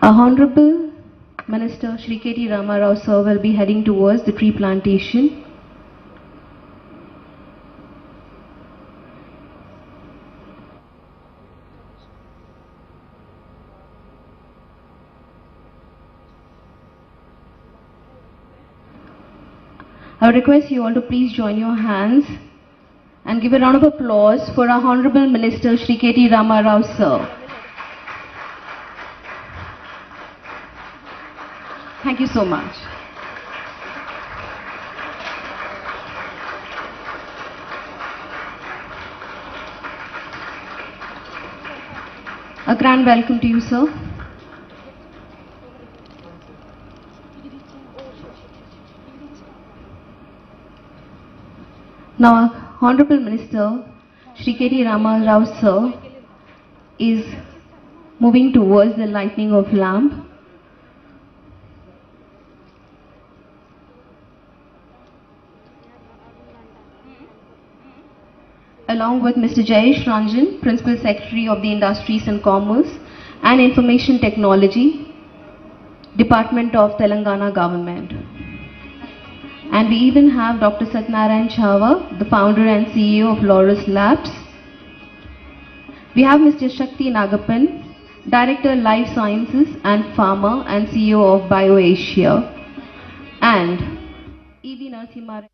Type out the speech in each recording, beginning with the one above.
Our Honorable Minister Shri K.T. Rama Rao sir will be heading towards the tree plantation. I would request you all to please join your hands and give a round of applause for our Honorable Minister Shri K.T. Rama Rao sir. Thank you so much. A grand welcome to you, sir. Now, our Honorable Minister Shri K.T. Rama Rao sir is moving towards the lighting of lamp. Along with Mr. Jayesh Ranjan, Principal Secretary of the Industries and Commerce and Information Technology, Department of Telangana Government. And we even have Dr. Satnarayan Chava, the founder and CEO of Laurus Labs. We have Mr. Shakti Nagapan, Director Life Sciences and Pharma and CEO of BioAsia. And E.V. Narasimha.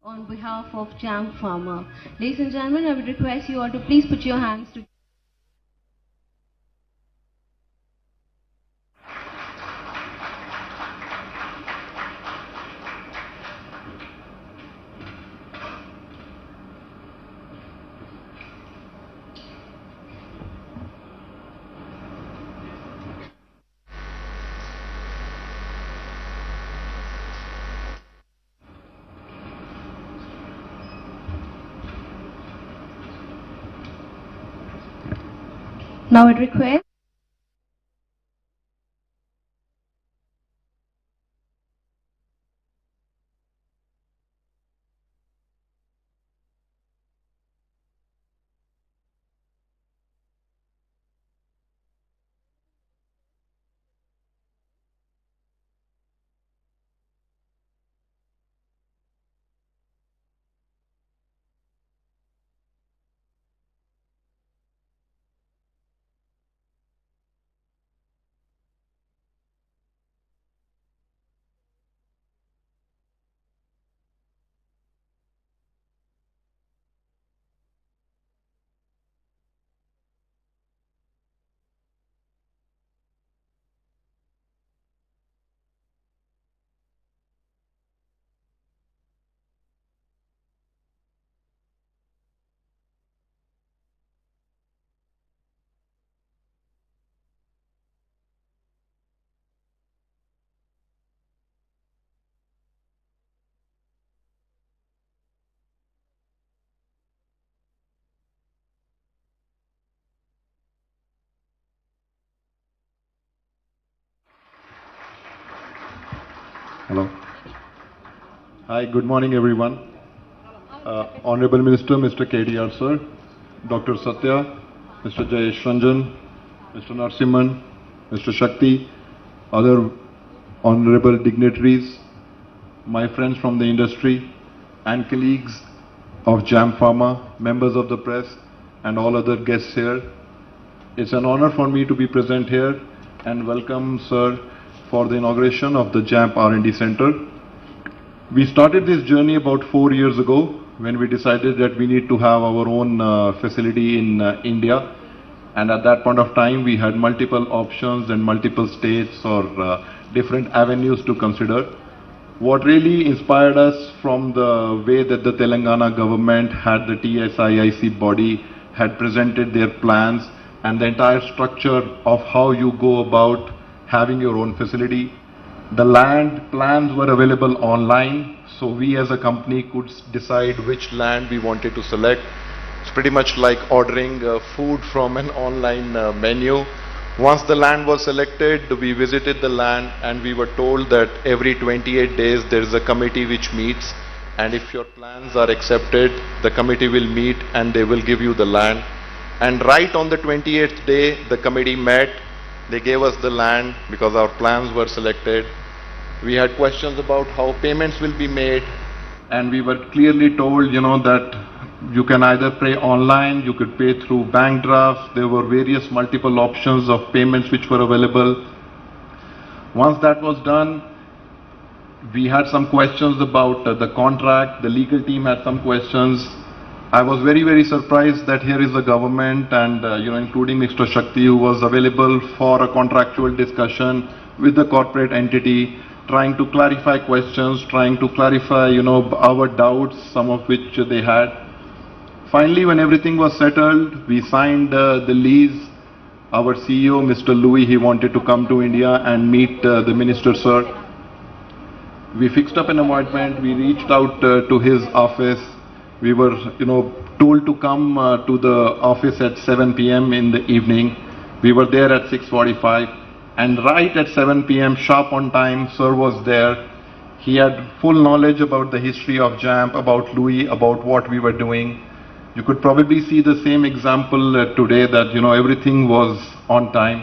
on behalf of Jam Farmer. Ladies and gentlemen, I would request you all to please put your hands together. Now I request Hello. Hi, good morning everyone. Honorable Minister, Mr. KDR sir, Dr. Satya, Mr. Jayesh Ranjan, Mr. Narsimhan, Mr. Shakti, other honorable dignitaries, my friends from the industry and colleagues of Jam Pharma, members of the press and all other guests here. It's an honor for me to be present here and welcome sir for the inauguration of the JAMP R&D Center. We started this journey about 4 years ago when we decided that we need to have our own facility in India, and at that point of time we had multiple options and multiple states or different avenues to consider. What really inspired us from the way that the Telangana government had the TSIIC body had presented their plans and the entire structure of how you go about having your own facility. The land plans were available online, so we as a company could decide which land we wanted to select. It's pretty much like ordering food from an online menu. Once the land was selected, we visited the land and we were told that every 28 days there is a committee which meets, and if your plans are accepted, the committee will meet and they will give you the land. And right on the 28th day, the committee met. They gave us the land because our plans were selected. We had questions about how payments will be made, and we were clearly told, that you can either pay online, you could pay through bank drafts. There were various multiple options of payments which were available. Once that was done, we had some questions about the contract. The legal team had some questions. I was very, very surprised that here is the government and, including Mr. Shakti, who was available for a contractual discussion with the corporate entity, trying to clarify questions, trying to clarify, our doubts, some of which they had. Finally, when everything was settled, we signed the lease. Our CEO, Mr. Louis, he wanted to come to India and meet the minister, sir. We fixed up an appointment. We reached out to his office. We were, told to come to the office at 7 p.m. in the evening. We were there at 6:45, and right at 7 p.m. sharp on time, sir was there. He had full knowledge about the history of JAMP, about Louis, about what we were doing. You could probably see the same example today that, everything was on time.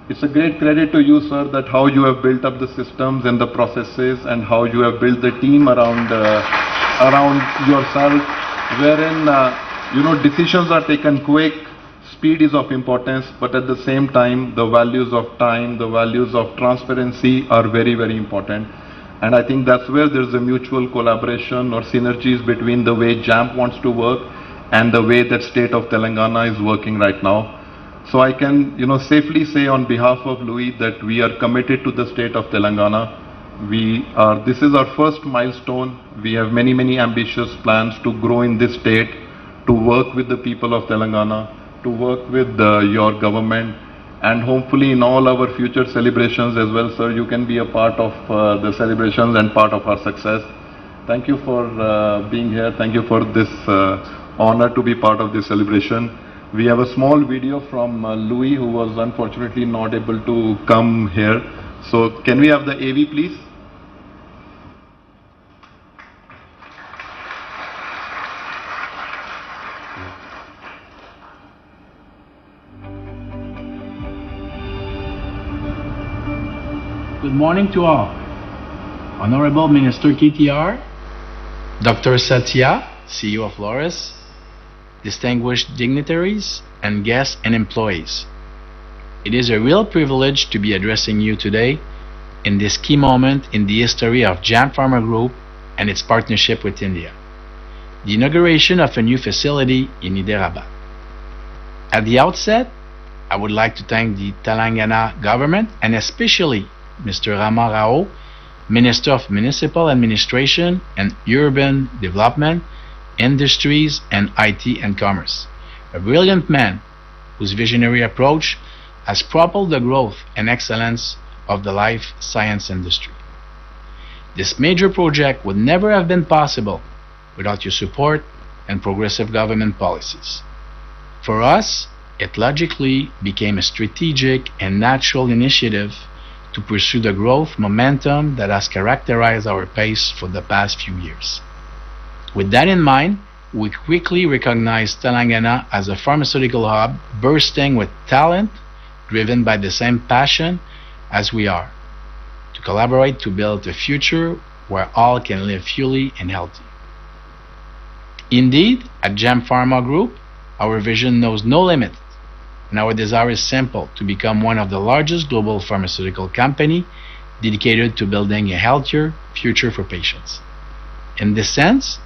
It's a great credit to you, sir, that how you have built up the systems and the processes and how you have built the team around yourself, wherein, decisions are taken quick, speed is of importance, but at the same time, the values of time, the values of transparency are very, very important. And I think that's where there's a mutual collaboration or synergies between the way JAMP wants to work and the way that state of Telangana is working right now. So I can, safely say on behalf of Louis that we are committed to the state of Telangana. This is our first milestone. We have many, many ambitious plans to grow in this state, to work with the people of Telangana, to work with your government, and hopefully in all our future celebrations as well, sir, you can be a part of the celebrations and part of our success. Thank you for being here. Thank you for this honor to be part of this celebration. We have a small video from Louis, who was unfortunately not able to come here. So can we have the AV, please? Good morning to all. Honorable Minister KTR, Dr. Satya, CEO of Loris, distinguished dignitaries and guests and employees. It is a real privilege to be addressing you today in this key moment in the history of JAMP Pharma Group and its partnership with India, the inauguration of a new facility in Hyderabad. At the outset, I would like to thank the Telangana government and especially Mr. Rama Rao, Minister of Municipal Administration and Urban Development, Industries and IT and Commerce, a brilliant man whose visionary approach has propelled the growth and excellence of the life science industry. This major project would never have been possible without your support and progressive government policies. For us, it logically became a strategic and natural initiative to pursue the growth momentum that has characterized our pace for the past few years. With that in mind, we quickly recognized Telangana as a pharmaceutical hub bursting with talent, driven by the same passion as we are, to collaborate to build a future where all can live fully and healthy. Indeed, at JAMP Pharma Group, our vision knows no limit, and our desire is simple: to become one of the largest global pharmaceutical company dedicated to building a healthier future for patients. In this sense,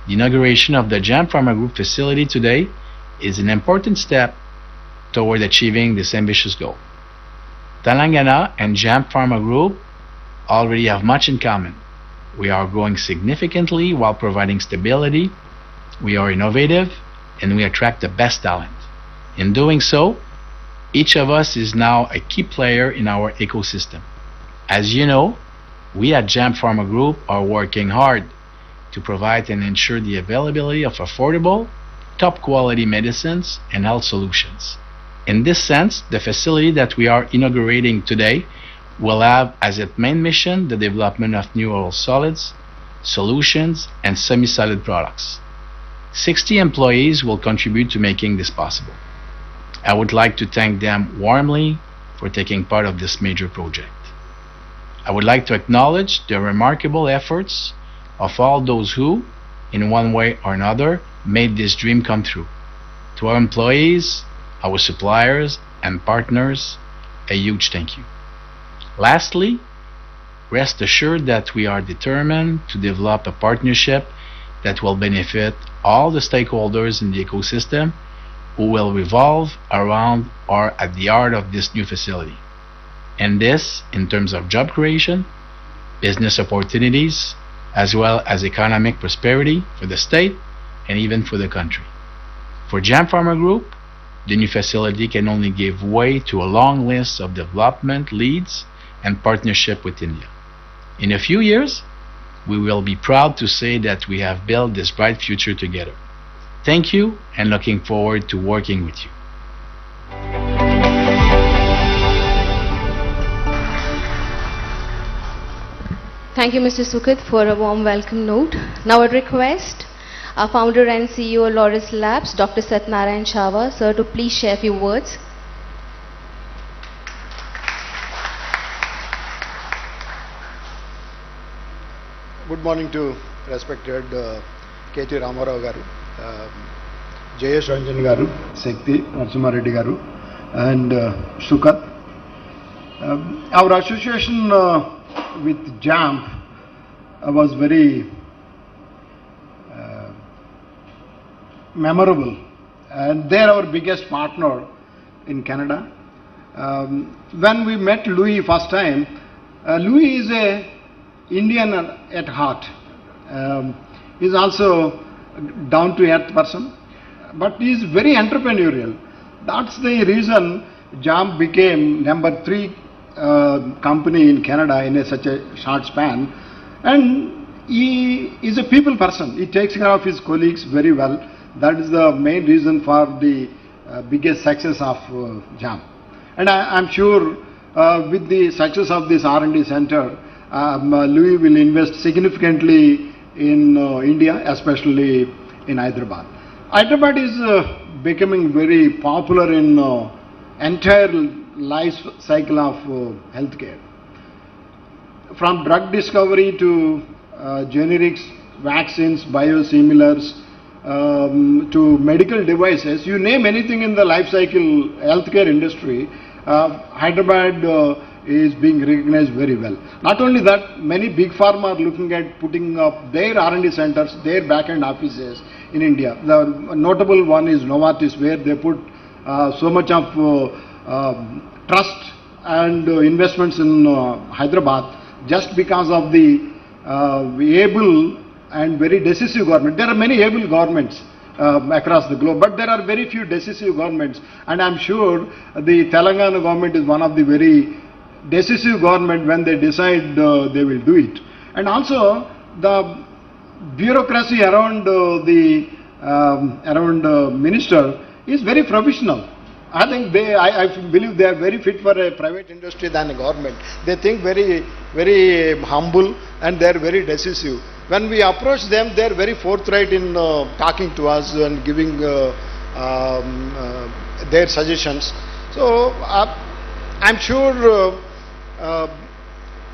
the inauguration of the JAMP Pharma Group facility today is an important step toward achieving this ambitious goal. Telangana and JAMP Pharma Group already have much in common. We are growing significantly while providing stability, we are innovative, and we attract the best talent. In doing so, each of us is now a key player in our ecosystem. As you know, we at JAMP Pharma Group are working hard to provide and ensure the availability of affordable, top-quality medicines and health solutions. In this sense, the facility that we are inaugurating today will have as its main mission the development of new oral solids, solutions, and semi-solid products. 60 employees will contribute to making this possible. I would like to thank them warmly for taking part of this major project. I would like to acknowledge the remarkable efforts of all those who, in one way or another, made this dream come true. To our employees, our suppliers, and partners, a huge thank you. Lastly, rest assured that we are determined to develop a partnership that will benefit all the stakeholders in the ecosystem who will revolve around or at the heart of this new facility. And this in terms of job creation, business opportunities, as well as economic prosperity for the state and even for the country. For JAMP Pharma Group, the new facility can only give way to a long list of development leads and partnership with India. In a few years, we will be proud to say that we have built this bright future together. Thank you, and looking forward to working with you. Thank you, Mr. Sukrit, for a warm welcome note. Now I request our founder and CEO Loris Labs, Dr. Satnarayan Chava, sir, to please share a few words. Good morning to respected K.T. Ramarao garu, Jayesh Ranjan garu, Sekti Narsimha Reddy garu, and Sukat. Our association with JAMP was very memorable, and they're our biggest partner in Canada. When we met Louis first time, Louis is a Indian at heart. He's also down to earth person, but he's very entrepreneurial. That's the reason JAM became number 3 company in Canada in such a short span. And he is a people person. He takes care of his colleagues very well. That is the main reason for the biggest success of JAM. And I'm sure with the success of this R&D center, Louis will invest significantly in India, especially in Hyderabad. Hyderabad is becoming very popular in entire life cycle of healthcare. From drug discovery to generics, vaccines, biosimilars, to medical devices, you name anything in the life cycle healthcare industry, Hyderabad is being recognized very well. Not only that, many big pharma are looking at putting up their R&D centers, their back-end offices in India. The notable one is Novartis, where they put so much of trust and investments in Hyderabad just because of the able and very decisive government. There are many able governments across the globe, but there are very few decisive governments, and I'm sure the Telangana government is one of the very decisive government. When they decide, they will do it. And also the bureaucracy around the minister is very professional. I think I believe they are very fit for a private industry than a government. They think very, very humble, and they are very decisive. When we approach them, they are very forthright in talking to us and giving their suggestions. So I'm sure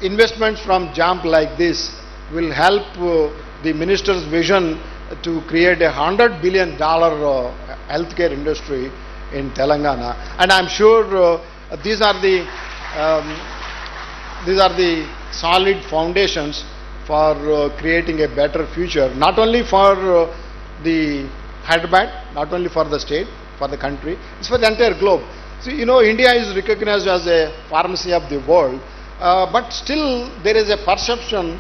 investments from JAMP like this will help the minister's vision to create a $100 billion healthcare industry in Telangana, and I'm sure these are the solid foundations for creating a better future, not only for the Hyderabad, not only for the state, for the country, it's for the entire globe. So, you know, India is recognized as a pharmacy of the world, but still there is a perception,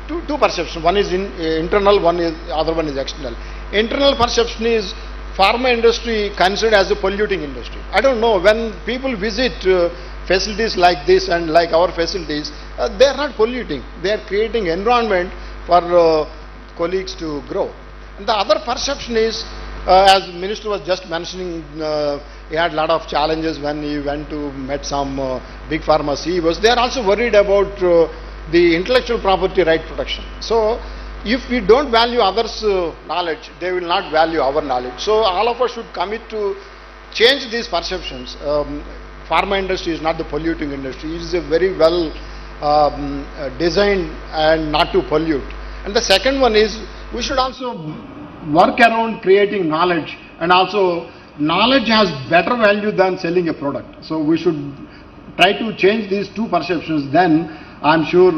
two perceptions. One is internal, other one is external. Internal perception is pharma industry considered as a polluting industry. I don't know, when people visit facilities like this and like our facilities, they are not polluting. They are creating environment for colleagues to grow. And the other perception is, as the minister was just mentioning, he had a lot of challenges when he went to met some big pharma CEOs. They are also worried about the intellectual property right protection. So if we don't value others' knowledge, they will not value our knowledge. So all of us should commit to change these perceptions. Pharma industry is not the polluting industry. It is a very well designed and not to pollute. And the second one is, we should also work around creating knowledge, and also knowledge has better value than selling a product. So we should try to change these two perceptions. Then I'm sure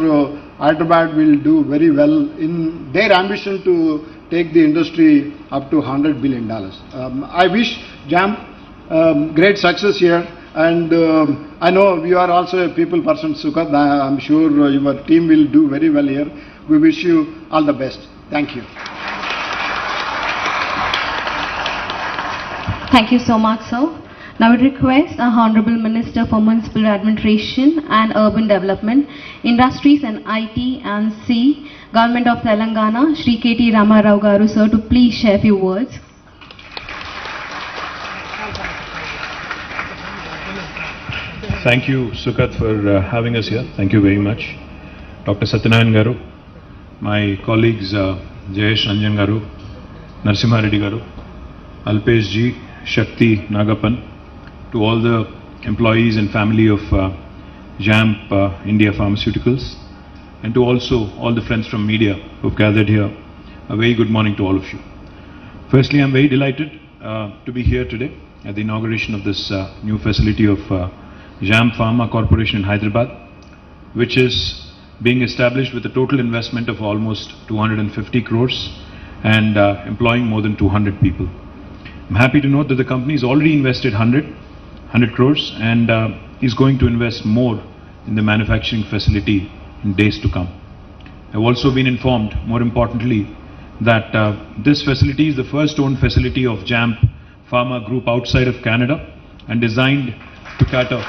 Hyderabad will do very well in their ambition to take the industry up to $100 billion. I wish JAM great success here, and I know you are also a people person, Sukhat. I'm sure your team will do very well here. We wish you all the best. Thank you. Thank you so much, sir. Now I request our Honorable Minister for Municipal Administration and Urban Development, Industries and IT and C, Government of Telangana, Shri K.T. Ramarao Garu, sir, to please share a few words. Thank you, Sukhat, for having us here. Thank you very much. Dr. Satyanarayan Garu, my colleagues Jayesh Ranjan Garu, Narsimha Reddy Garu, Alpesh Ji, Shakti Nagapan, to all the employees and family of JAMP India Pharmaceuticals, and to also all the friends from media who have gathered here, a very good morning to all of you. Firstly, I'm very delighted to be here today at the inauguration of this new facility of JAMP Pharma Corporation in Hyderabad, which is being established with a total investment of almost 250 crores and employing more than 200 people. I'm happy to note that the company has already invested 100 crores and is going to invest more in the manufacturing facility in days to come. I've also been informed, more importantly, that this facility is the first owned facility of JAMP Pharma Group outside of Canada and designed to cater.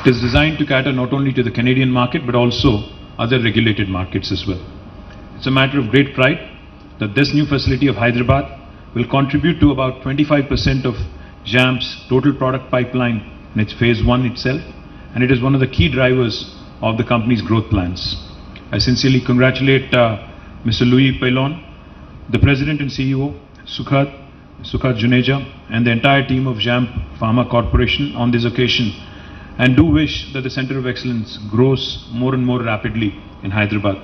It is designed to cater not only to the Canadian market but also other regulated markets as well. It's a matter of great pride that this new facility of Hyderabad will contribute to about 25% of JAMP's total product pipeline in its phase 1 itself, and it is one of the key drivers of the company's growth plans. I sincerely congratulate Mr. Louis Pailon, the President and CEO, Sukhat Juneja, and the entire team of JAMP Pharma Corporation on this occasion, and do wish that the Center of Excellence grows more and more rapidly in Hyderabad.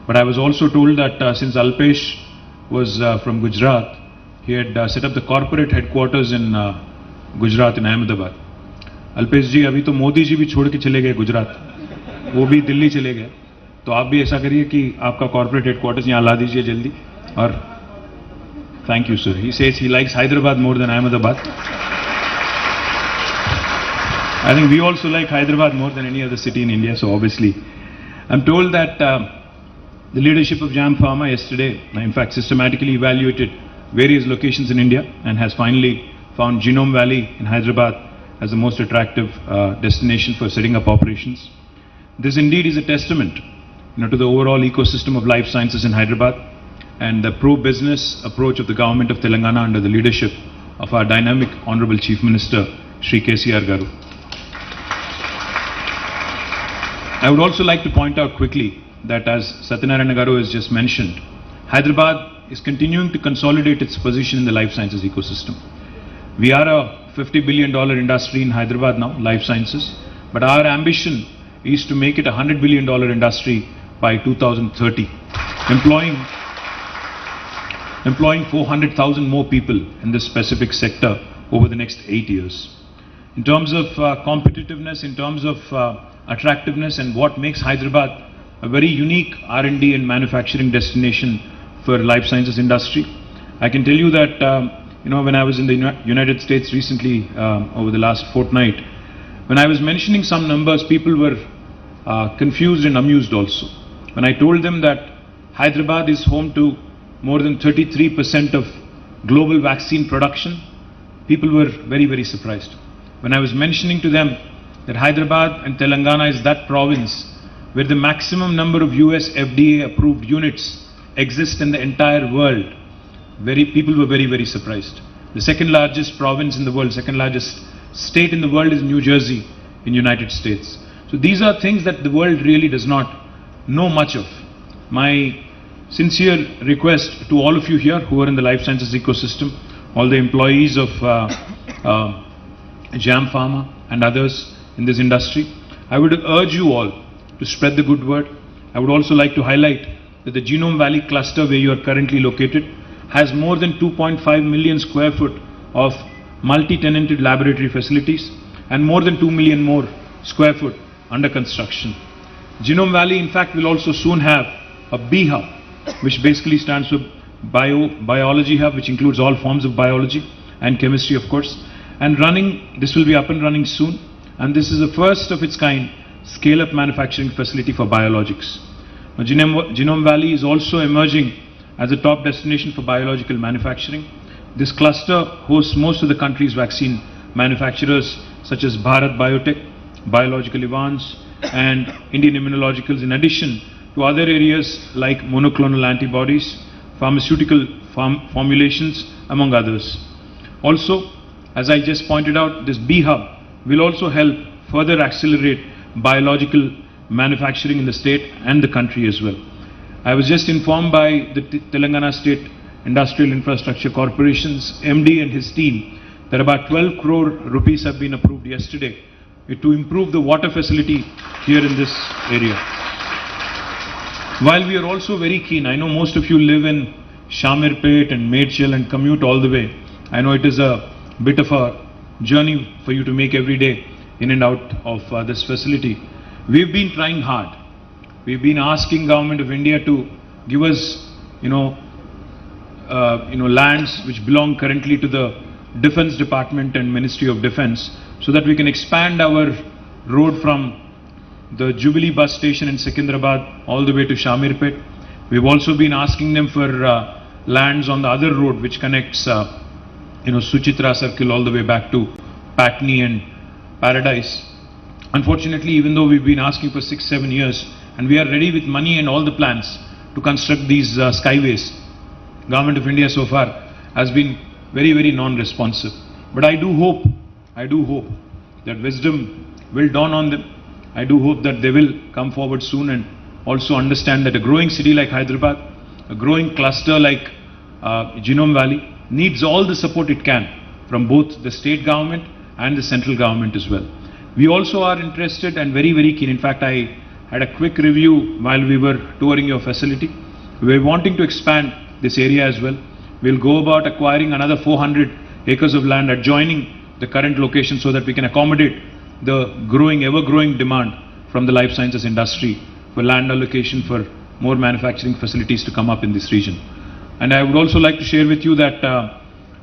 But I was also told that since Alpesh was from Gujarat, he had set up the corporate headquarters in Gujarat in Ahmedabad. Alpesh ji, अभी तो मोदी जी भी छोड़ के चले गए गुजरात, वो भी दिल्ली चले गए, तो आप भी ऐसा करिए कि आपका corporate headquarters यहाँ ला दीजिए जल्दी. और thank you sir. He says he likes Hyderabad more than Ahmedabad. I think we also like Hyderabad more than any other city in India, so obviously. I'm told that the leadership of JAMP Pharma yesterday, in fact, systematically evaluated various locations in India and has finally found Genome Valley in Hyderabad as the most attractive destination for setting up operations. This indeed is a testament, to the overall ecosystem of life sciences in Hyderabad and the pro-business approach of the government of Telangana under the leadership of our dynamic Honorable Chief Minister, Shri KCR Garu. I would also like to point out quickly that, as Satyanarayana Garu has just mentioned, Hyderabad is continuing to consolidate its position in the life sciences ecosystem. We are a $50 billion industry in Hyderabad now, life sciences, but our ambition is to make it a $100 billion industry by 2030, employing 400,000 more people in this specific sector over the next 8 years. In terms of competitiveness, in terms of attractiveness, and what makes Hyderabad a very unique R&D and manufacturing destination for life sciences industry, I can tell you that when I was in the United States recently over the last fortnight, when I was mentioning some numbers, people were confused and amused also. When I told them that Hyderabad is home to more than 33% of global vaccine production, people were very, very surprised. When I was mentioning to them that Hyderabad and Telangana is that province where the maximum number of US FDA approved units exist in the entire world, people were very, very surprised. The second largest province in the world, second largest state in the world is New Jersey in United States. So these are things that the world really does not know much of. My sincere request to all of you here who are in the life sciences ecosystem, all the employees of JAMP Pharma and others in this industry, I would urge you all to spread the good word. I would also like to highlight that the Genome Valley cluster where you are currently located has more than 2.5 million square foot of multi-tenanted laboratory facilities and more than 2 million more square foot under construction. Genome Valley, in fact, will also soon have a B Hub, which basically stands for Biology Hub, which includes all forms of biology and chemistry, of course. And this will be up and running soon. And this is the first of its kind scale-up manufacturing facility for biologics. Now, Genome Valley is also emerging as a top destination for biological manufacturing. This cluster hosts most of the country's vaccine manufacturers such as Bharat Biotech, Biological Evans, and Indian Immunologicals, in addition to other areas like monoclonal antibodies, pharmaceutical formulations, among others. Also, as I just pointed out, this B Hub will also help further accelerate biological manufacturing in the state and the country as well. I was just informed by the Telangana State Industrial Infrastructure Corporation's MD and his team that about 12 crore rupees have been approved yesterday to improve the water facility here in this area. While we are also very keen, I know most of you live in Shamirpet and Medchal and commute all the way. I know it is a bit of a journey for you to make every day in and out of this facility. we've been trying hard. We've been asking Government of India to give us, lands which belong currently to the Defence Department and Ministry of Defence, so that we can expand our road from the Jubilee bus station in Secunderabad all the way to Shamirpet. We've also been asking them for lands on the other road which connects, Suchitra Circle all the way back to Patni and Paradise. Unfortunately, even though we've been asking for 6-7 years, and we are ready with money and all the plans to construct these skyways, Government of India so far has been very, very non-responsive. But I do hope that wisdom will dawn on them. I do hope that they will come forward soon and also understand that a growing city like Hyderabad, a growing cluster like Genome Valley needs all the support it can from both the state government and the central government as well. We also are interested and very, very keen. In fact, I had a quick review while we were touring your facility. We are wanting to expand this area as well. We'll go about acquiring another 400 acres of land adjoining the current location so that we can accommodate the growing, ever-growing demand from the life sciences industry for land allocation for more manufacturing facilities to come up in this region. And I would also like to share with you that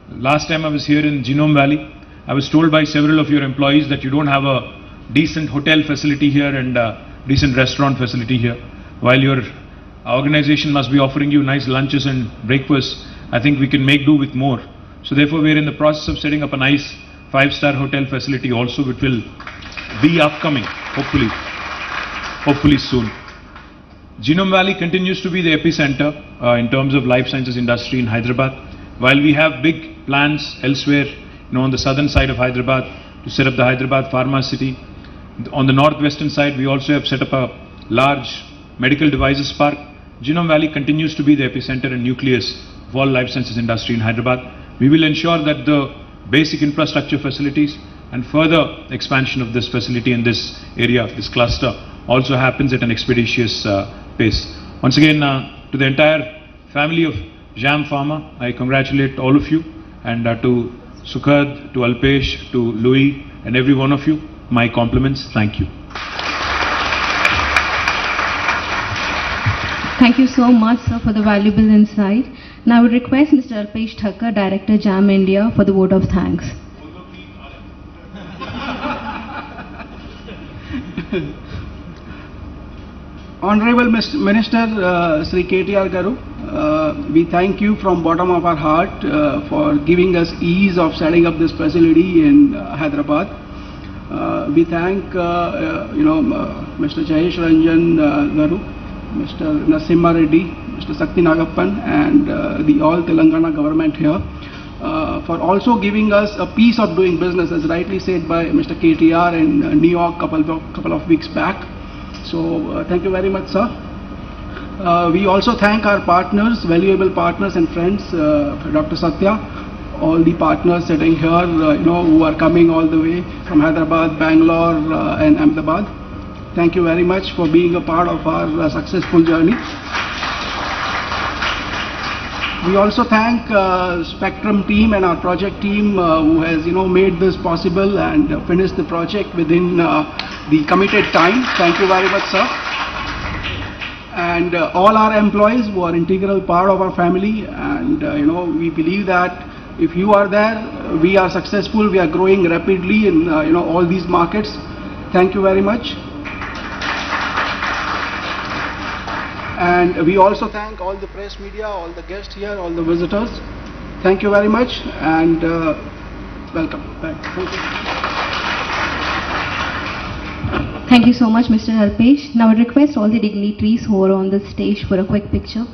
last time I was here in Genome Valley, I was told by several of your employees that you don't have a decent hotel facility here and decent restaurant facility here, while your organization must be offering you nice lunches and breakfasts. I think we can make do with more. So therefore we are in the process of setting up a nice 5-star hotel facility also, which will be upcoming, hopefully soon. Genome Valley continues to be the epicenter in terms of life sciences industry in Hyderabad. While we have big plans elsewhere, on the southern side of Hyderabad to set up the Hyderabad Pharma City. On the northwestern side, we also have set up a large medical devices park. Genome Valley continues to be the epicenter and nucleus of all life sciences industry in Hyderabad. We will ensure that the basic infrastructure facilities and further expansion of this facility in this area, this cluster, also happens at an expeditious pace. Once again, to the entire family of Jam Pharma, I congratulate all of you, and to Sukhad, to Alpesh, to Louis, and every one of you, my compliments. Thank you. Thank you so much, sir, for the valuable insight. Now I would request Mr. Alpesh Thakkar, Director Jam India, for the vote of thanks. Honorable Minister Shri KTR Garu, we thank you from bottom of our heart for giving us ease of setting up this facility in Hyderabad. We thank Mr. Jayesh Ranjan Garu, Mr. Narsimha Reddy, Mr. Sakti Nagappan, and the all Telangana government here for also giving us a piece of doing business, as rightly said by Mr. KTR in New York couple of weeks back. So thank you very much, sir. We also thank our partners, valuable partners and friends, Dr. Satya, all the partners sitting here, who are coming all the way from Hyderabad, Bangalore, and Ahmedabad. Thank you very much for being a part of our successful journey. We also thank Spectrum team and our project team who has made this possible and finished the project within the committed time. Thank you very much, sir. And all our employees who are integral part of our family, and we believe that if you are there, we are successful, we are growing rapidly in all these markets. Thank you very much. And we also thank all the press media, all the guests here, all the visitors. Thank you very much, and welcome back. Thank you. Thank you so much, Mr. Alpesh. Now I request all the dignitaries who are on the stage for a quick picture.